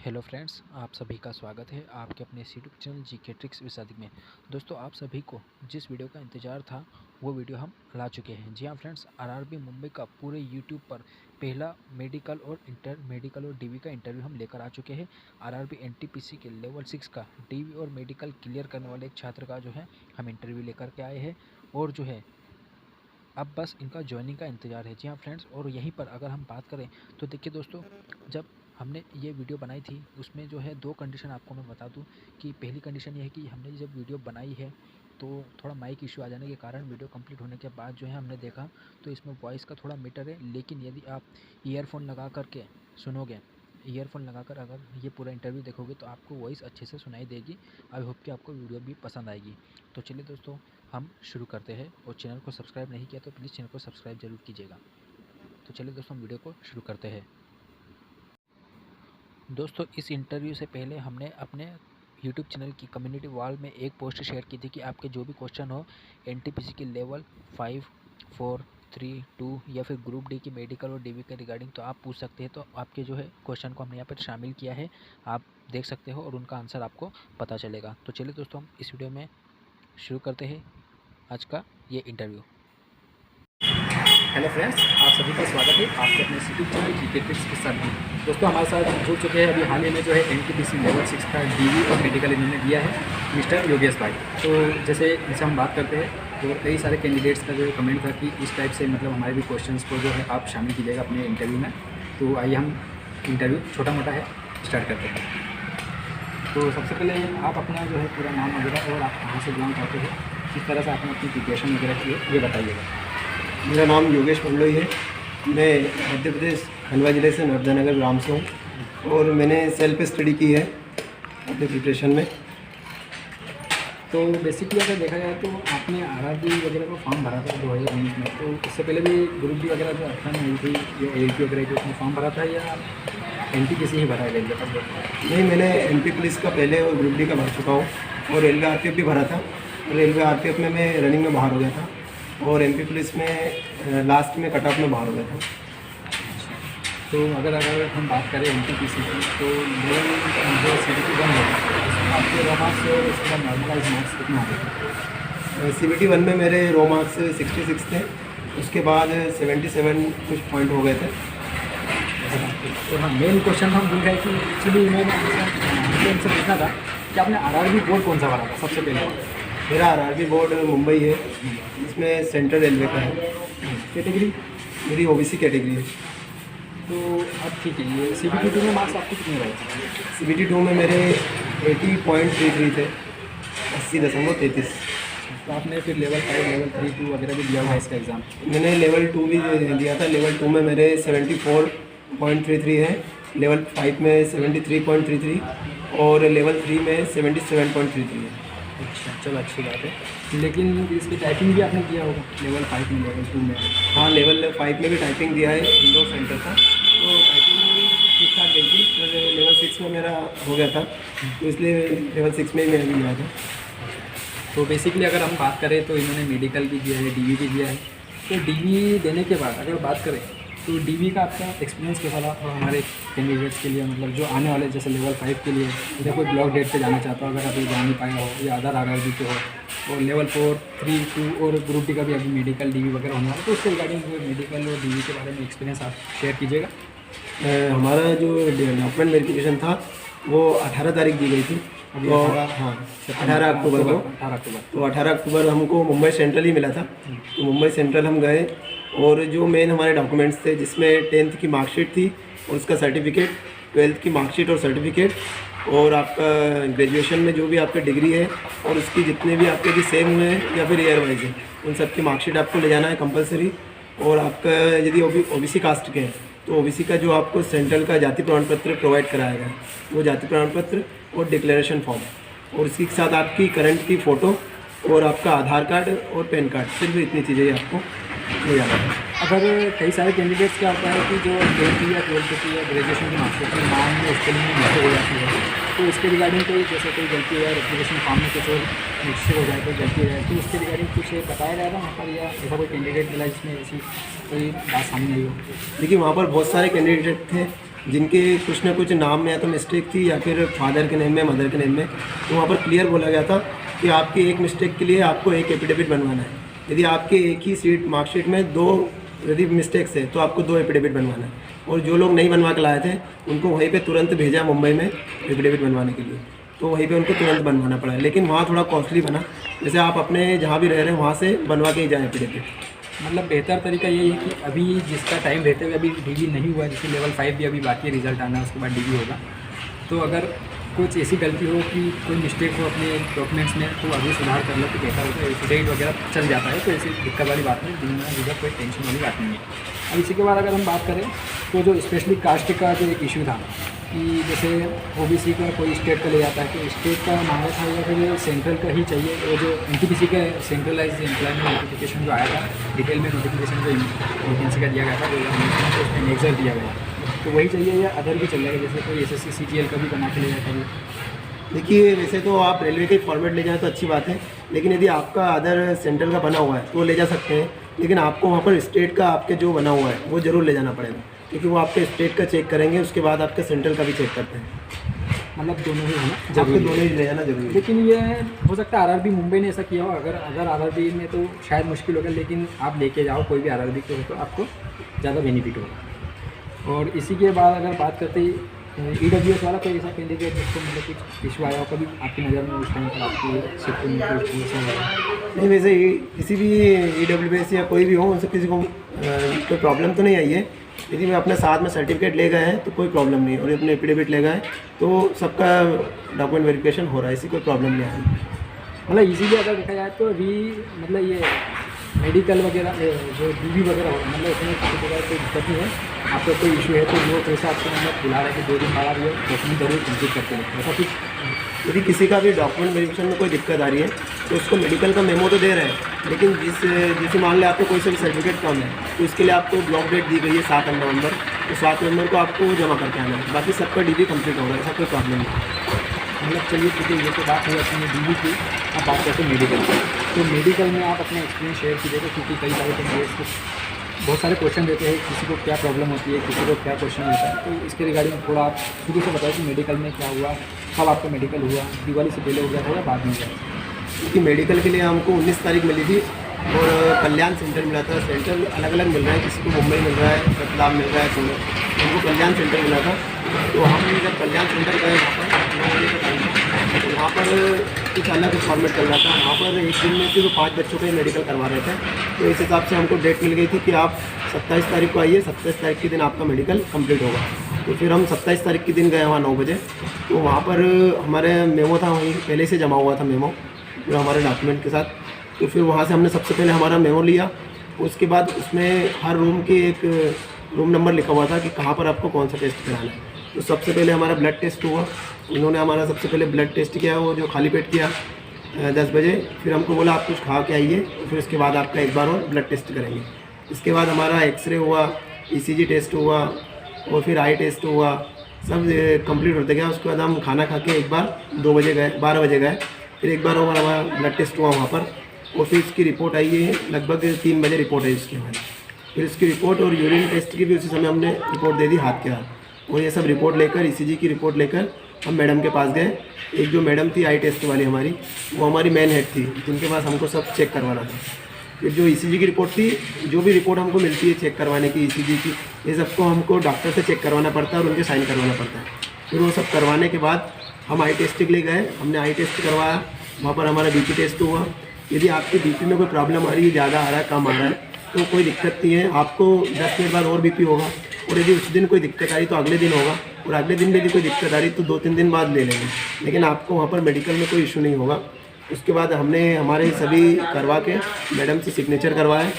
Hello friends, आप सभी का स्वागत है आपके अपने YouTube channel GK tricks with Sadiq में। दोस्तों, आप सभी को जिस वीडियो का इंतज़ार था वो वीडियो हम ला चुके हैं। जी हाँ फ्रेंड्स, आरआरबी मुंबई का पूरे यूट्यूब पर पहला मेडिकल और डीवी का इंटरव्यू हम लेकर आ चुके हैं। आरआरबी एनटीपीसी के लेवल 6 का डीवी और मेडिकल क्लियर करने वाले एक छात्र का जो है हम इंटरव्यू लेकर के आए हैं और जो है अब बस इनका ज्वाइनिंग का इंतज़ार है। जी हाँ फ्रेंड्स, और यहीं पर अगर हम बात करें तो देखिए दोस्तों, जब हमने ये वीडियो बनाई थी उसमें जो है 2 कंडीशन आपको मैं बता दूं कि पहली कंडीशन ये है कि हमने जब वीडियो बनाई है तो थोड़ा माइक इशू आ जाने के कारण वीडियो कंप्लीट होने के बाद जो है हमने देखा तो इसमें वॉइस का थोड़ा मीटर है, लेकिन यदि आप ईयरफोन लगा करके सुनोगे, ईयरफोन लगाकर अगर ये पूरा इंटरव्यू देखोगे तो आपको वॉइस अच्छे से सुनाई देगी। आई होप कि आपको वीडियो भी पसंद आएगी। तो चलिए दोस्तों, हम शुरू करते हैं और चैनल को सब्सक्राइब नहीं किया तो प्लीज़ चैनल को सब्सक्राइब जरूर कीजिएगा। तो चलिए दोस्तों, हम वीडियो को शुरू करते हैं। दोस्तों, इस इंटरव्यू से पहले हमने अपने यूट्यूब चैनल की कम्युनिटी वॉल में एक पोस्ट शेयर की थी कि आपके जो भी क्वेश्चन हो एनटीपीसी के लेवल 5, 4, 3, 2 या फिर ग्रुप डी की मेडिकल और डीवी के रिगार्डिंग तो आप पूछ सकते हैं। तो आपके जो है क्वेश्चन को हमने यहाँ पर शामिल किया है, आप देख सकते हो और उनका आंसर आपको पता चलेगा। तो चलिए दोस्तों, हम इस वीडियो में शुरू करते हैं आज का ये इंटरव्यू। हेलो फ्रेंड्स, आप सभी का स्वागत है आपके अपने यूट्यूब चैनल जीके ट्रिक्स के साथ में। दोस्तों, हमारे साथ जुड़ चुके हैं अभी हाल ही में जो है एनटीपीसी लेवल 6 का डीवी और मेडिकल इन्होंने दिया है मिस्टर योगेश भाई। तो जैसे इनसे हम बात करते हैं तो कई सारे कैंडिडेट्स का जो कमेंट था कि इस टाइप से मतलब हमारे भी क्वेश्चंस को जो है आप शामिल कीजिएगा अपने इंटरव्यू में। तो आइए हम इंटरव्यू छोटा मोटा है स्टार्ट करते हैं। तो सबसे पहले आप अपना जो है पूरा नाम वगैरह और आप कहाँ से बिलोंग करते हैं, किस तरह से आपने अपनी प्रिपरेशन वगैरह की है, ये बताइएगा। मेरा नाम योगेश मंडलोई है। मैं मध्य प्रदेश खंडवा ज़िले से नर्मदानगर ग्राम से हूँ और मैंने सेल्फ स्टडी की है अपने प्रिपरेशन में। तो बेसिकली अगर देखा जाए तो आपने आरआरबी वगैरह का फॉर्म भरा था 2019 में, तो इससे पहले भी ग्रुप डी वगैरह जो 18 में हुई थी या एलपी वगैरह जो उसमें फॉर्म भरा था या एनटीपीसी ही भरा है रेलवे का? नहीं, मैंने एमपी पुलिस का पहले और ग्रुप डी का भर चुका हूँ और रेलवे आरपीएफ भी भरा था। रेलवे आरपीएफ में मैं रनिंग में बाहर हो गया था और एमपी पुलिस में लास्ट में कट ऑफ में बाहर हो गया था। तो अगर हम बात करें एनटीपीसी की तो लेवल जो CBT 1 है उसमें आपके रो मार्क्स और उसके बाद नॉर्मलाइज मार्क्स कितना आते थे? CBT 1 में मेरे रो मार्क्स 66 थे, उसके बाद 77 कुछ पॉइंट हो गए थे। तो हाँ, मेन क्वेश्चन हम भूल गए कि एक्चुअली मैंने इनसे पूछना था कि आपने आरआरबी बोर्ड कौन सा भरा था सबसे पहले? मेरा आरआरबी बोर्ड मुंबई है, इसमें सेंट्रल रेलवे का है। कैटेगरी? मेरी ओबीसी कैटेगरी है। तो अब ठीक है, ये CBT 2 में मार्क्स आपके कितने रहे थे? CBT 2 में मेरे 80.33 थे, 80.33। तो आपने फिर लेवल 5, लेवल 3, 2 वगैरह भी दिया हुआ है इसका एग्ज़ाम? मैंने लेवल 2 भी दिया था। लेवल 2 में मेरे 74.33 है, लेवल 5 में 73.33 और लेवल 3 में 77.33 है। अच्छा, चलो अच्छी बात है। लेकिन इसकी टाइपिंग भी आपने किया होगा लेवल 5 में, लेवल 2 में? हाँ, लेवल 5 में भी टाइपिंग दिया है, इंडोर सेंटर था, तो टाइपिंग ठीक ठाक गई थी। फिर लेवल 6 में मेरा हो गया था तो इसलिए लेवल 6 में ही मैंने दिया था। तो बेसिकली अगर हम बात करें तो इन्होंने मेडिकल भी दिया है, डीवी भी दिया है। तो डीवी देने के बाद अगर बात करें तो डीवी का आपका एक्सपीरियंस कैसा रहा? और हमारे कैंडिडेट्स के लिए मतलब जो आने वाले जैसे लेवल 5 के लिए या कोई ब्लॉक डेट पे जाना चाहता हो, अगर अभी जा नहीं पाया हो या अदर आरआरबी पे हो, और लेवल 4, 3, 2 और ग्रुप डी का भी अभी मेडिकल डीवी वगैरह होने वाला है, तो उसके रिगार्डिंग जो मेडिकल और डीवी के बारे में एक्सपीरियंस आप शेयर कीजिएगा। हमारा जो डॉक्यूमेंट वेरिफिकेशन था वो 18 तारीख दी गई थी। अभी तो 18 हाँ, 18 अक्टूबर को। 18 अक्टूबर। तो 18 अक्टूबर हमको मुंबई सेंट्रल ही मिला था। तो मुंबई सेंट्रल हम गए और जो मेन हमारे डॉक्यूमेंट्स थे जिसमें 10th की मार्कशीट थी और उसका सर्टिफिकेट, 12th की मार्कशीट और सर्टिफिकेट, और आपका ग्रेजुएशन में जो भी आपका डिग्री है और उसकी जितने भी आपके भी सेम हुए हैं या फिर ईयर वाइज है, उन सब की मार्कशीट आपको ले जाना है कंपलसरी। और आपका यदि ओबीसी कास्ट के हैं तो ओबीसी का जो आपको सेंट्रल का जाति प्रमाण पत्र प्रोवाइड कराया गया है, वो जाति प्रमाण पत्र और डिक्लेरेशन फॉर्म, और इसके साथ आपकी करंट की फ़ोटो और आपका आधार कार्ड और पैन कार्ड, सिर्फ इतनी चीज़ें आपको ले जाना है। अगर कई सारे कैंडिडेट्स क्या होता है कि जो 10th या 12th की या ग्रेजुएशन की मार्कशीट में नाम में स्पेलिंग में मिस्टेक हो जाती है, तो उसके रिगार्डिंग कोई जैसे कोई गलती है, एप्लीकेशन फॉर्म में कुछ और मिस्टेक हो जाए, कोई गलती हो जाए, तो उसके रिगार्डिंग कुछ बताया जाएगा वहाँ पर, या ऐसा कोई कैंडिडेट मिला जिसमें ऐसी कोई बात सामने आई हो? देखिए, वहाँ पर बहुत सारे कैंडिडेट थे जिनके कुछ ना कुछ नाम में या तो मिस्टेक थी या फिर फादर के नेम में, मदर के नेम में, तो वहाँ पर क्लियर बोला गया था कि आपकी एक मिस्टेक के लिए आपको एक एफिडेविट बनवाना है। यदि आपके एक ही मार्कशीट में 2 यदि मिस्टेक्स है तो आपको 2 एफिडेविट बनवाना है। और जो लोग नहीं बनवा के लाए थे उनको वहीं पे तुरंत भेजा मुंबई में एफिडेविट बनवाने के लिए, तो वहीं पे उनको तुरंत बनवाना पड़ा। लेकिन वहाँ थोड़ा कॉस्टली बना, जैसे आप अपने जहाँ भी रह रहे हैं वहाँ से बनवा के ही जाए एफिडेविट। मतलब बेहतर तरीका यही है कि अभी जिसका टाइम रहते हुए अभी डीवी नहीं हुआ, जैसे लेवल 5 भी अभी बाकी है रिजल्ट आना, उसके बाद डीवी होगा, तो अगर कुछ ऐसी गलती हो कि कोई मिस्टेक हो अपने डॉक्यूमेंट्स में तो अभी सुधार कर लो तो बेहतर होता है। एफिडेविट वगैरह चल जाता है, तो ऐसी दिक्कत वाली बात नहीं, दिन में कोई टेंशन वाली बात नहीं है। अब इसी के बाद अगर हम बात करें तो जो स्पेशली कास्ट का जो एक इशू था कि जैसे ओबीसी का कोई स्टेट का ले जाता है तो स्टेट का मांगा था या फिर सेंट्रल का ही चाहिए। वो जो एनटीपीसी का सेंट्रलाइज एम्प्लॉयमेंट नोटिफिकेशन जो आया था, डिटेल में नोटिफिकेशन जो वैकेंसी का दिया गया था, तो उसमें नेक्सर दिया गया, तो वही चाहिए या अदर भी चलेगा, जैसे कोई एसएससी सीजीएल का भी बना के ले जाता है? देखिए, वैसे तो आप रेलवे के फॉर्मेट ले जाएँ तो अच्छी बात है, लेकिन यदि आपका अदर सेंट्रल का बना हुआ है तो वो ले जा सकते हैं। लेकिन आपको वहाँ पर स्टेट का आपके जो बना हुआ है वो ज़रूर ले जाना पड़ेगा, क्योंकि वो आपके स्टेट का चेक करेंगे, उसके बाद आपके सेंट्रल का भी चेक करते हैं। मतलब दोनों ही होना आपको जरूरी दोनों ही ले जाना जरूरी है। लेकिन ये हो सकता है आरआरबी मुंबई ने ऐसा किया हो, अगर आरआरबी में तो शायद मुश्किल होगा, लेकिन आप लेके जाओ कोई भी आरआरबी को तो आपको ज़्यादा बेनिफिट होगा। और इसी के बाद अगर बात करते ईडब्ल्यूएस वाला कोई ऐसा कैंडिडेट जिसको मतलब कुछ इशू आया हो कभी आपकी नज़र में उस टाइम पर, आपकी शिफ्ट में कोई इशू नहीं, वैसे किसी भी ईडब्ल्यूएस या कोई भी हो उनसे किसी को कोई प्रॉब्लम तो नहीं आई है। यदि मैं अपने साथ में सर्टिफिकेट ले गए हैं तो कोई प्रॉब्लम नहीं है, और अपने एफिडेविट ले गए तो सबका डॉक्यूमेंट वेरिफिकेशन हो रहा है, इसी कोई प्रॉब्लम नहीं आई। मतलब इजीली अगर देखा जाए तो अभी मतलब ये मेडिकल वगैरह जो डीवी वगैरह हो, मतलब उसमें किसी प्रकार कोई दिक्कत नहीं है। आपको कोई इशू है तो वो जैसा आपको मतलब बुला रहा है कि 2 दिन बाद ये डॉक्यूमेंट जरूर कंप्लीट करके लेते हैं, ऐसा कुछ? यदि किसी का भी डॉक्यूमेंट वेरिफिकेशन में कोई दिक्कत आ रही है तो उसको मेडिकल का मेमो तो दे रहे हैं, लेकिन जिसे मान लें आपको कोई सा भी सर्टिफिकेट कम है तो इसके लिए आपको ब्लॉक डेट दी गई है 7 नवंबर, तो 7 नवंबर को आपको जमा करके आना है। बाकी सबका डीवी कंप्लीट होगा, ऐसा कोई प्रॉब्लम नहीं। मतलब चलिए ठीक है, ये तो बात हो जाती है डीवी की। अब बात करते हैं मेडिकल की। तो मेडिकल में आप अपना एक्सपीरियंस शेयर कीजिएगा, क्योंकि कई सारे कैंडिडेट्स को बहुत सारे क्वेश्चन देते हैं, किसी को क्या प्रॉब्लम होती है, किसी को क्या क्वेश्चन होता है, तो इसके रिगार्डिंग थोड़ा आप शुरू से बताएं कि मेडिकल में क्या हुआ, कब आपका मेडिकल हुआ, दिवाली से पहले हो गया था या बाद में हुआ? क्योंकि मेडिकल के लिए हमको 19 तारीख मिली थी और कल्याण सेंटर मिला था। सेंटर अलग अलग मिल रहा है, किसी को मुंबई मिल रहा है, रतलाम मिल रहा है, पुणे, हमको कल्याण सेंटर मिला था। तो हम जब कल्याण सेंटर गए वहाँ पर कुछ अलग फॉर्मेट चल रहा था। वहाँ पर एक दिन में सिर्फ 5 बच्चों के मेडिकल करवा रहे थे, तो इस हिसाब से हमको डेट मिल गई थी कि आप 27 तारीख को आइए, 27 तारीख के दिन आपका मेडिकल कंप्लीट होगा। तो फिर हम 27 तारीख के दिन गए वहाँ 9 बजे। तो वहाँ पर हमारे मेमो था, वहीं पहले से जमा हुआ था मेमो जो हमारे डॉक्यूमेंट के साथ। तो फिर वहाँ से हमने सबसे पहले हमारा मेमो लिया, उसके बाद उसमें हर रूम के एक रूम नंबर लिखा हुआ था कि कहाँ पर आपको कौन सा टेस्ट कराना है। तो सबसे पहले हमारा ब्लड टेस्ट हुआ, उन्होंने हमारा सबसे पहले ब्लड टेस्ट किया, वो जो खाली पेट किया 10 बजे। फिर हमको बोला आप कुछ खा के आइए, फिर उसके बाद आपका एक बार और ब्लड टेस्ट करेंगे। इसके बाद हमारा एक्सरे हुआ, ईसीजी टेस्ट हुआ और फिर आई टेस्ट हुआ, सब कंप्लीट होते गया। उसके बाद हम खाना खा के एक बार 2 बजे गए, 12 बजे गए, फिर एक बार और हमारा ब्लड टेस्ट हुआ वहाँ पर, और फिर इसकी रिपोर्ट आई है लगभग 3 बजे रिपोर्ट है इसकी हमारी। फिर इसकी रिपोर्ट और यूरिन टेस्ट की भी उसी समय हमने रिपोर्ट दे दी हाथ के हाथ। और ये सब रिपोर्ट लेकर, ईसीजी की रिपोर्ट लेकर हम मैडम के पास गए। एक जो मैडम थी आई टेस्ट वाली हमारी, वो हमारी मेन हेड थी, जिनके पास हमको सब चेक करवाना था। फिर जो ईसीजी की रिपोर्ट थी, जो भी रिपोर्ट हमको मिलती है चेक करवाने की ईसीजी की, ये सबको हमको डॉक्टर से चेक करवाना पड़ता है और उनके साइन करवाना पड़ता है। फिर वो सब करवाने के बाद हम आई टेस्ट के लिए गए, हमने आई टेस्ट करवाया। वहाँ पर हमारा बीपी टेस्ट हुआ। यदि आपके बीपी में कोई प्रॉब्लम आ रही है, ज़्यादा आ रहा है, कम आ रहा है, तो कोई दिक्कत नहीं है, आपको 10 मिनट बाद और बीपी होगा। और यदि उस दिन कोई दिक्कत आ रही तो अगले दिन होगा, और अगले दिन भी यदि कोई दिक्कत आ रही तो 2-3 दिन बाद ले लेंगे, लेकिन आपको वहाँ पर मेडिकल में कोई इशू नहीं होगा। उसके बाद हमने हमारे सभी करवा के मैडम से सिग्नेचर करवाए,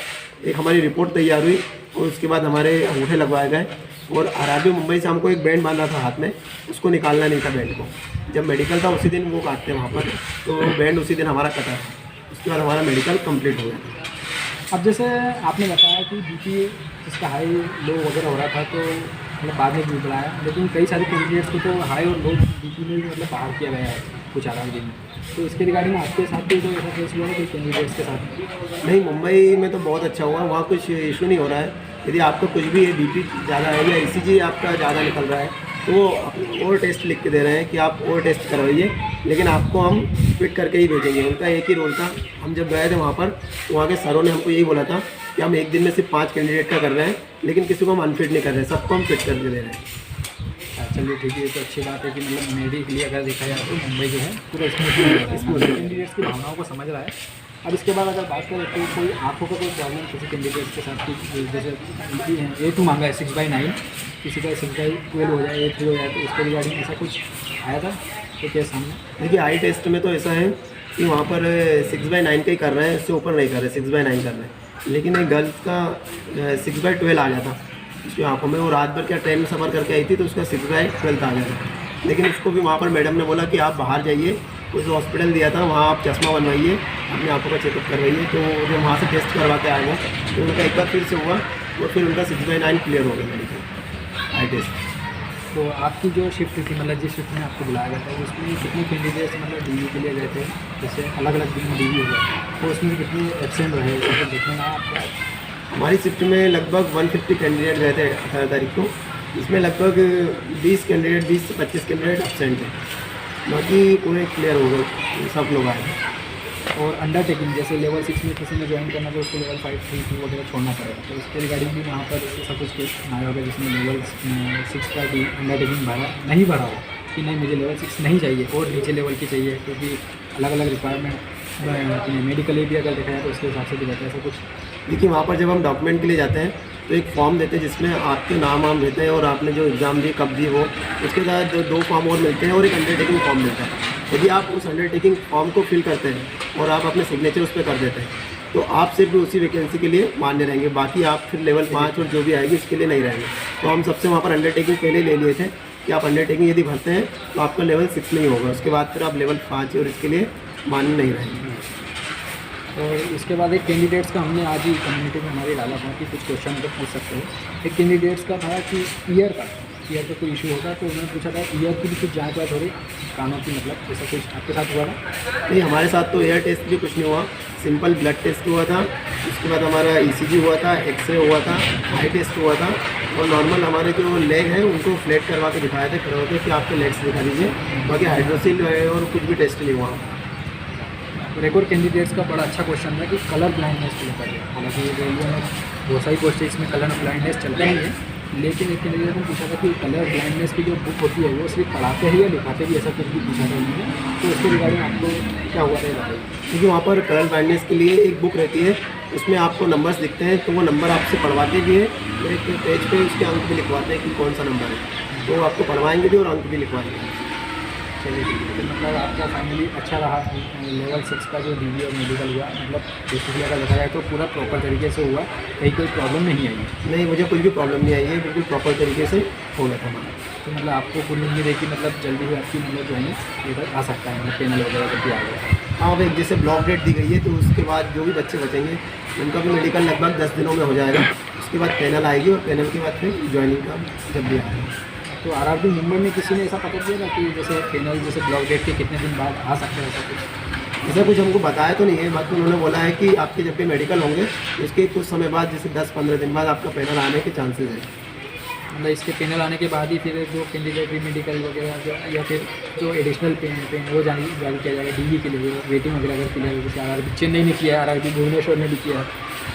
एक हमारी रिपोर्ट तैयार हुई, और उसके बाद हमारे अंगूठे लगवाए गए। और आरआरबी मुंबई से हमको एक बैंड बांधा था हाथ में, उसको निकालना नहीं था बैंड को। जब मेडिकल था उसी दिन वो काटते हैं वहाँ पर, तो बैंड उसी दिन हमारा कटा था। उसके बाद हमारा मेडिकल कंप्लीट हो गया। अब जैसे आपने बताया कि बीपी जिसका हाई लो वगैरह हो रहा था, तो मतलब बाद में भी बढ़ाया, लेकिन कई सारे कैंडिडेट्स को तो हाई और लो बीपी में भी मतलब बाहर किया गया है कुछ आरआरबी में। तो इसके रिगार्डिंग आपके साथ भी तो ऐसा केस हुआ है कोई कैंडिडेट्स के साथ? नहीं, मुंबई में तो बहुत अच्छा हुआ, वहाँ कुछ इशू नहीं हो रहा है। यदि आपका कुछ भी बीपी ज़्यादा है या ईसीजी आपका ज़्यादा निकल रहा है तो वो और टेस्ट लिख के दे रहे हैं कि आप और टेस्ट करवाइए, लेकिन आपको हम फिट करके ही भेजेंगे। उनका एक ही रोल था। हम जब गए थे वहाँ पर तो वहाँ के सरों ने हमको यही बोला था कि हम एक दिन में सिर्फ 5 कैंडिडेट का कर रहे हैं, लेकिन किसी को हम अनफिट नहीं कर रहे हैं, सबको हम फिट करके दे रहे हैं। चलिए ठीक है, ये तो अच्छी बात है कि मतलब मेरे के लिए अगर देखा जाए तो मुंबई जो है पूरा स्मूथ कैंडिडेट्स की भावनाओं को समझ रहा है। अब इसके बाद अगर बात करें तो कोई आँखों का कोई प्रॉब्लम किसी कैंडिडेट्स के साथ की, जैसे A2 मांगा है 6/9, किसी का 6/12 हो जाए, A3 हो जाए, तो उसके रिगार्डिंग ऐसा कुछ आया था तो क्या सामने? देखिए आई टेस्ट में तो ऐसा है कि वहाँ पर 6/9 का ही कर रहे हैं, इससे ऊपर नहीं कर रहे, 6/9 कर रहे हैं। लेकिन एक गर्ल्स का 6/12 आ गया था उसकी आँखों में, वो रात भर क्या ट्रेन में सफ़र करके आई थी तो उसका 6/12 आ गया था। लेकिन उसको भी वहाँ पर मैडम ने बोला कि आप बाहर जाइए, उस हॉस्पिटल दिया था वहाँ आप चश्मा बनवाइए, अपनी आँखों का चेकअप करवाइए। तो जब वहाँ से टेस्ट करवा के आए तो उनका एक बार फिर से हुआ और फिर उनका 6/9 क्लियर हो गया मेडिकल आई टेस्ट। तो आपकी जो शिफ्ट थी, मतलब जिस शिफ्ट में आपको बुलाया गया था उसमें कितने कैंडिडेट्स मतलब DV के लिए गए थे? जैसे अलग अलग दिन में DV हो गया तो उसमें कितने एब्सेंट रहे, तो देखने में आपका? हमारी शिफ्ट में लगभग 150 कैंडिडेट गए थे 18 तारीख को। इसमें लगभग 20 कैंडिडेट, 20 से 25 कैंडिडेट एब्सेंट थे, बाकी पूरे क्लियर हो गए, सब लोग आए। और अंडरटेकिंग जैसे लेवल 6 में किसी ने ज्वाइन करना तो उसको लेवल 5, 3, 2 वगैरह छोड़ना पड़ेगा, तो इसके रिगार्डिंग भी वहाँ पर ऐसा कुछ केस आया होगा जिसमें लेवल 6 का भी अंडरटेकिंग नहीं भरा हो कि नहीं मुझे लेवल 6 नहीं चाहिए और नीचे लेवल की चाहिए, क्योंकि अलग अलग रिक्वायरमेंट मेडिकली भी अगर देखा जाए तो उसके हिसाब से भी रहता है ऐसा कुछ? देखिए वहाँ पर जब हम डॉक्यूमेंट के लिए जाते हैं तो एक फॉर्म देते हैं जिसमें आपके नाम वाम रहते हैं और आपने जो एग्ज़ाम दिए कब दिए वो, उसके बाद 2 फॉर्म और मिलते हैं और एक अंडरटेकिंग फॉर्म मिलता है। यदि आप उस अंडरटेकिंग फॉर्म को फिल करते हैं और आप अपने सिग्नेचर उस पर कर देते हैं तो आप सिर्फ उसी वैकेंसी के लिए मान्य रहेंगे, बाकी आप फिर लेवल 5 और जो भी आएगी उसके लिए नहीं रहेंगे। तो हम सबसे वहाँ पर अंडरटेकिंग पहले ले लिए थे कि आप अंडरटेकिंग यदि भरते हैं तो आपका लेवल 6 नहीं होगा, उसके बाद फिर आप लेवल 5 और इसके लिए मान्य नहीं रहेंगे। और इसके बाद एक कैंडिडेट्स का हमने आज ही कम्युनिटी में हमारे डाला था कि कुछ क्वेश्चन तो पूछ सकते हो। एक कैंडिडेट्स का था कि ईयर का कोई इशू होगा, तो उन्होंने पूछा था ईयर की भी कुछ जाँच हो रही कानों की, मतलब ऐसा कुछ आपके साथ हुआ था? नहीं, हमारे साथ तो एयर टेस्ट भी कुछ नहीं हुआ, सिंपल ब्लड टेस्ट हुआ था, उसके बाद हमारा ECG हुआ था, एक्सरे हुआ था, आई टेस्ट हुआ था और नॉर्मल हमारे जो लेग हैं उनको फ्लैट करवा के दिखाए थे खड़े होकर कि आपके लेग्स दिखा दीजिए, बाकी हाइड्रोसिल है और कुछ भी टेस्ट नहीं हुआ। और एक और कैंडिडेट्स का बड़ा अच्छा क्वेश्चन था कि कलर ब्लाइंडनेस को लेकर के, हालांकि रेलवे में बहुत सारी पोस्टेज में कलर ब्लाइंडनेस चलता ही है, लेकिन एक कैंडिडेट ने पूछा था कि कलर ब्लाइंडनेस की जो बुक होती है वो सिर्फ पढ़ाते ही या लिखाते भी, ऐसा कुछ भी पूछा था उन्होंने, तो उसके रिगार्डिंग आपको क्या हुआ था बताइए? क्योंकि वहाँ पर कलर ब्लाइंडनेस के लिए एक बुक रहती है, उसमें आपको नंबर्स दिखते हैं, तो वो नंबर आपसे पढ़वाते भी है, एक पेज पे उसके अंक भी लिखवाते हैं कि कौन सा नंबर है, तो आपको पढ़वाएंगे भी और अंक भी लिखवाएंगे। चलिए ठीक है, मतलब आपका फाइनली अच्छा रहा। लेवल 6 का जो DV और मेडिकल हुआ, मतलब बेसिकली अगर देखा जाए तो पूरा प्रॉपर तरीके से हुआ, कहीं कोई प्रॉब्लम नहीं आई? नहीं, मुझे कुछ भी प्रॉब्लम नहीं आई है, बिल्कुल प्रॉपर तरीके से हो गया था हमारा। तो मतलब आपको पूरी उम्मीद है कि मतलब जल्दी ही आपकी मतलब जो है इधर आ सकता है, मतलब पैनल वगैरह जब भी आ गया? हाँ, अब एक जैसे ब्लॉक डेट दी गई है तो उसके बाद जो भी बच्चे बचेंगे उनका भी मेडिकल लगभग 10 दिनों में हो जाएगा, उसके बाद पैनल आएगी और पैनल के बाद फिर ज्वाइनिंग का जब भी आएगा। तो RRB मुंबई में किसी ने ऐसा पता किया था कि जैसे पैनल जैसे ब्लॉक डेट के कितने दिन बाद आ सकते हैं, ऐसा कुछ? ऐसा कुछ हमको बताया तो नहीं है, बाकी उन्होंने बोला है कि आपके जब भी मेडिकल होंगे उसके कुछ समय बाद जैसे 10-15 दिन बाद आपका पैनल आने के चांसेस हैं। मतलब इसके पैनल आने के बाद ही फिर जो कैंडिडेट मेडिकल वगैरह या फिर जो एडिशनल पेन वो जारी किया जाएगा DV के लिए, वेटिंग वगैरह अगर क्लियर हो, जैसे RRB चेन्नई में किया है, RRB भुवनेश्वर में भी किया है,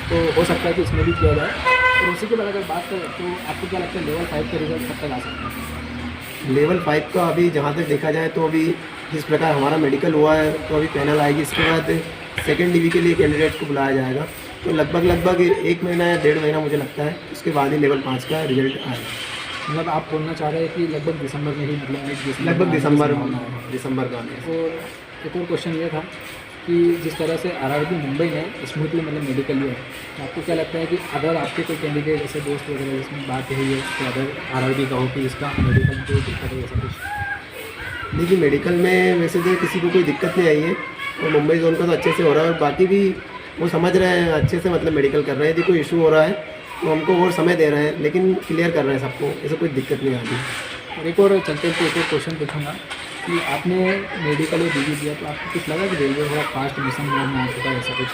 तो हो सकता है कि इसमें भी किया जाए। और उसी के बाद अगर बात करें तो आपको क्या लगता है लेवल 5 का रिजल्ट कब तक आ सकता है? लेवल 5 का अभी जहाँ तक देखा जाए तो अभी जिस प्रकार हमारा मेडिकल हुआ है तो अभी पैनल आएगी, इसके बाद सेकेंड DV के लिए कैंडिडेट को बुलाया जाएगा, तो लगभग 1 महीना या 1.5 महीना मुझे लगता है उसके बाद ही लेवल 5 का रिजल्ट आएगा। मतलब आप बोलना चाह रहे हैं कि लगभग दिसंबर में ही, मतलब लगभग दिसंबर का आने। और एक और क्वेश्चन ये था कि जिस तरह से RRB मुंबई ने स्मूथली मतलब मेडिकल लिया, तो आपको क्या लगता है कि अगर आपके कोई कैंडिडेट जैसे दोस्त वगैरह जिसमें बात हुई है तो अगर RRB का हो कि इसका मेडिकल में कोई दिक्कत है ऐसा कुछ? देखिए मेडिकल में वैसे तो किसी को कोई दिक्कत नहीं आई है और मुंबई जोन का तो अच्छे से हो रहा है और बाकी भी वो समझ रहे हैं अच्छे से, मतलब मेडिकल कर रहे हैं। यदि कोई इशू हो रहा है तो हमको और समय दे रहे हैं, लेकिन क्लियर कर रहे हैं सबको, ऐसा कोई दिक्कत नहीं आती। और एक और चलते हुए एक और क्वेश्चन पूछूंगा कि आपने मेडिकल और DV दिया तो आपको कुछ लगा कि रेलवे थोड़ा फास्ट मिशन मोड में आ चुका है, ऐसा कुछ?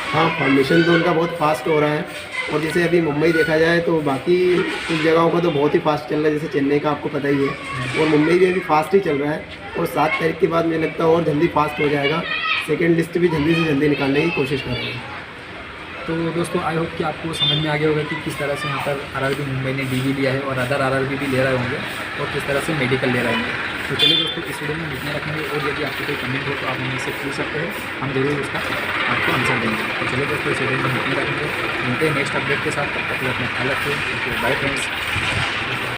हाँ, फॉर्मेशन तो उनका बहुत फास्ट हो रहा है। और जैसे अभी मुंबई देखा जाए तो बाकी कुछ जगहों का तो बहुत ही फास्ट चल रहा है, जैसे चेन्नई का आपको पता ही है, और मुंबई भी अभी फास्ट ही चल रहा है। और 7 तारीख के बाद मुझे लगता है और जल्दी फास्ट हो जाएगा। सेकेंड लिस्ट भी जल्दी से जल्दी निकालने की कोशिश कर रहे हैं। तो दोस्तों आई होप कि आपको समझ में आ गया होगा कि किस तरह से यहाँ पर आरआरबी मुंबई ने डीवी लिया है और अदर आरआरबी भी ले रहे होंगे और किस तरह से मेडिकल ले रहे होंगे। तो चलिए दोस्तों, इस वीडियो में इतना रखेंगे और यदि आपको कोई कमेंट हो तो आप हमें से पूछ सकते हैं, हम जरूर उसका आपको आंसर देंगे। तो चलिए दोस्तों, इस वीडियो में इतना रखेंगे, मिलते हैं नेक्स्ट अपडेट के साथ। तब तक अपना ख्याल रखिए। Bye friends.